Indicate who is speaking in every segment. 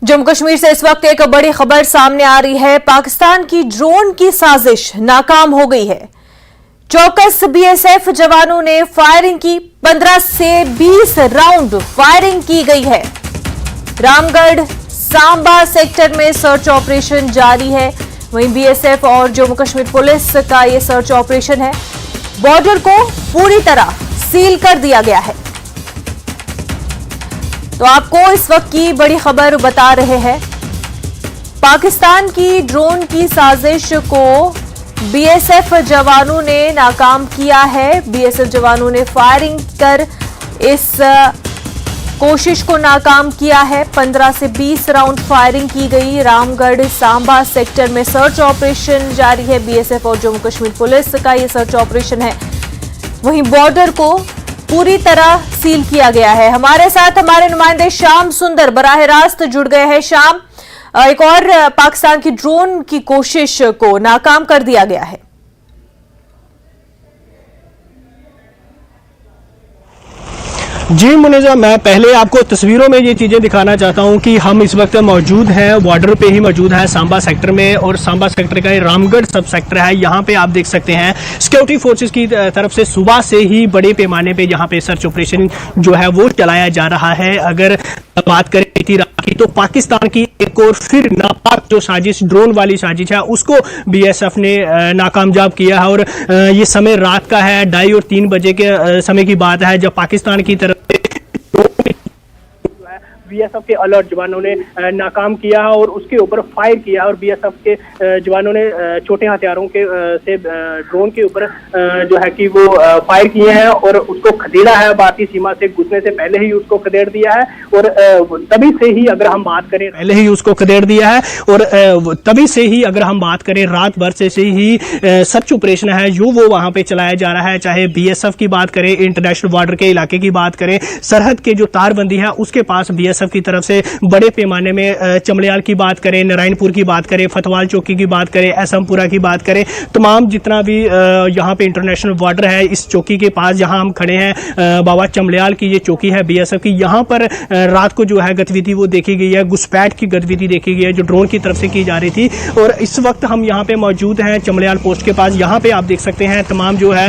Speaker 1: जम्मू कश्मीर से इस वक्त एक बड़ी खबर सामने आ रही है। पाकिस्तान की ड्रोन की साजिश नाकाम हो गई है। चौकस बीएसएफ जवानों ने फायरिंग की। 15 से 20 राउंड फायरिंग की गई है। रामगढ़ सांबा सेक्टर में सर्च ऑपरेशन जारी है। वहीं बीएसएफ और जम्मू कश्मीर पुलिस का यह सर्च ऑपरेशन है। बॉर्डर को पूरी तरह सील कर दिया गया है। तो आपको इस वक्त की बड़ी खबर बता रहे हैं। पाकिस्तान की ड्रोन की साजिश को बीएसएफ जवानों ने नाकाम किया है। बीएसएफ जवानों ने फायरिंग कर इस कोशिश को नाकाम किया है। 15 से 20 राउंड फायरिंग की गई। रामगढ़ सांबा सेक्टर में सर्च ऑपरेशन जारी है। बीएसएफ और जम्मू कश्मीर पुलिस का यह सर्च ऑपरेशन है। वहीं बॉर्डर को पूरी तरह सील किया गया है। हमारे साथ हमारे नुमाइंदे श्याम सुंदर बराह रास्त जुड़ गए हैं। श्याम, एक और पाकिस्तान की ड्रोन की कोशिश को नाकाम कर दिया गया है।
Speaker 2: जी मुनीजा, मैं पहले आपको तस्वीरों में ये चीज़ें दिखाना चाहता हूँ कि हम इस वक्त मौजूद हैं, बॉर्डर पे ही मौजूद हैं सांबा सेक्टर में। और सांबा सेक्टर का ये रामगढ़ सब सेक्टर है। यहाँ पे आप देख सकते हैं सिक्योरिटी फोर्सेस की तरफ से सुबह से ही बड़े पैमाने पे यहाँ पे सर्च ऑपरेशन जो है वो चलाया जा रहा है। अगर बात करें बीती रात की तो पाकिस्तान की एक और फिर नापाक जो साजिश, ड्रोन वाली साजिश है, उसको बीएसएफ ने नाकामयाब किया है। और ये समय रात का है, 2:30 और 3 बजे के समय की बात है, जब पाकिस्तान की तरफ बीएसएफ के अलर्ट जवानों ने नाकाम किया है और उसके ऊपर फायर किया। और बीएसएफ के जवानों ने छोटे हथियारों के से ड्रोन के ऊपर जो है कि वो फायर किए हैं और उसको खदेड़ा है। भारतीय सीमा से घुसने से पहले ही उसको खदेड़ दिया है। और तभी से ही अगर हम बात करें, पहले ही उसको खदेड़ दिया है। और तभी से ही अगर हम बात करें, रात भर से ही सर्च ऑपरेशन है जो वो वहां पे चलाया जा रहा है। चाहे बीएसएफ की बात करें, इंटरनेशनल बॉर्डर के इलाके की बात करें, सरहद के जो तारबंदी है उसके पास बीएसएफ की तरफ से बड़े पैमाने में चमड़ियाल की बात करें, नारायणपुर की बात करें, फतवाल चौकी की बात करें, एसमपुरा की बात करें, तमाम जितना भी यहाँ पे इंटरनेशनल बॉर्डर है, इस चौकी के पास जहां हम खड़े हैं, बाबा चमड़ियाल की ये चौकी है बीएसएफ की। यहाँ पर रात को जो है गतिविधि वो देखी गई है, घुसपैठ की गतिविधि देखी गई है जो ड्रोन की तरफ से की जा रही थी। और इस वक्त हम यहाँ पे मौजूद हैं चमड़ियाल पोस्ट के पास। यहाँ पे आप देख सकते हैं तमाम जो है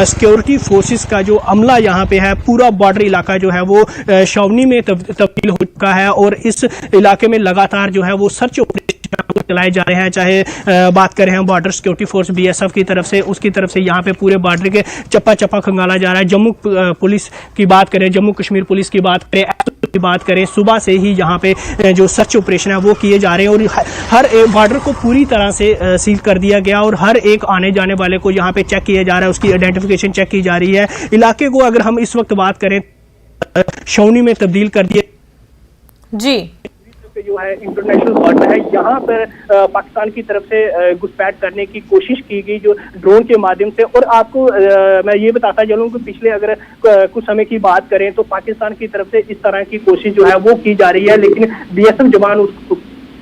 Speaker 2: सिक्योरिटी फोर्सेस का जो अमला यहाँ पे है, पूरा बॉर्डर इलाका जो है वो छावनी में तब्दील हो चुका है। और इस इलाके में लगातार जो है वो सर्च ऑपरेशन चलाए जा रहे हैं। चाहे बात करें हम बॉर्डर सिक्योरिटी फोर्स बीएसएफ की तरफ से, उसकी तरफ से यहाँ पे पूरे बॉर्डर के चप्पा चप्पा खंगाला जा रहा है। जम्मू पुलिस की बात करें, जम्मू कश्मीर पुलिस की बात करें, की बात करें, सुबह से ही यहाँ पे जो सर्च ऑपरेशन है वो किए जा रहे हैं। और हर एक बॉर्डर को पूरी तरह से सील कर दिया गया और हर एक आने जाने वाले को यहाँ पे चेक किया जा रहा है, उसकी आइडेंटिफिकेशन चेक की जा रही है। इलाके को अगर हम इस वक्त बात करें, छावनी में तब्दील कर दिया जी। जो है इंटरनेशनल बॉर्डर है, यहाँ पर पाकिस्तान की तरफ से घुसपैठ करने की कोशिश की गई जो ड्रोन के माध्यम से। और आपको मैं ये बताता चलूँ कि पिछले अगर कुछ समय की बात करें तो पाकिस्तान की तरफ से इस तरह की कोशिश जो है वो की जा रही है, लेकिन बीएसएफ जवान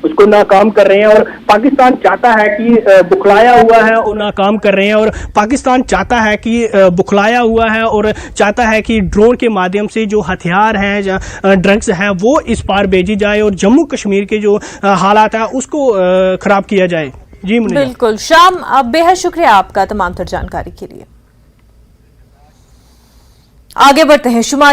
Speaker 2: उसको नाकाम कर रहे हैं। और पाकिस्तान चाहता है कि बुखलाया हुआ है और नाकाम कर रहे हैं। और पाकिस्तान चाहता है कि बुखलाया हुआ है और चाहता है कि ड्रोन के माध्यम से जो हथियार हैं, ड्रग्स हैं, वो इस पार भेजी जाए और जम्मू कश्मीर के जो हालात है उसको खराब किया जाए। जी
Speaker 1: बिल्कुल श्याम, बेहद शुक्रिया आपका तमाम तर जानकारी के लिए। आगे बढ़ते हैं।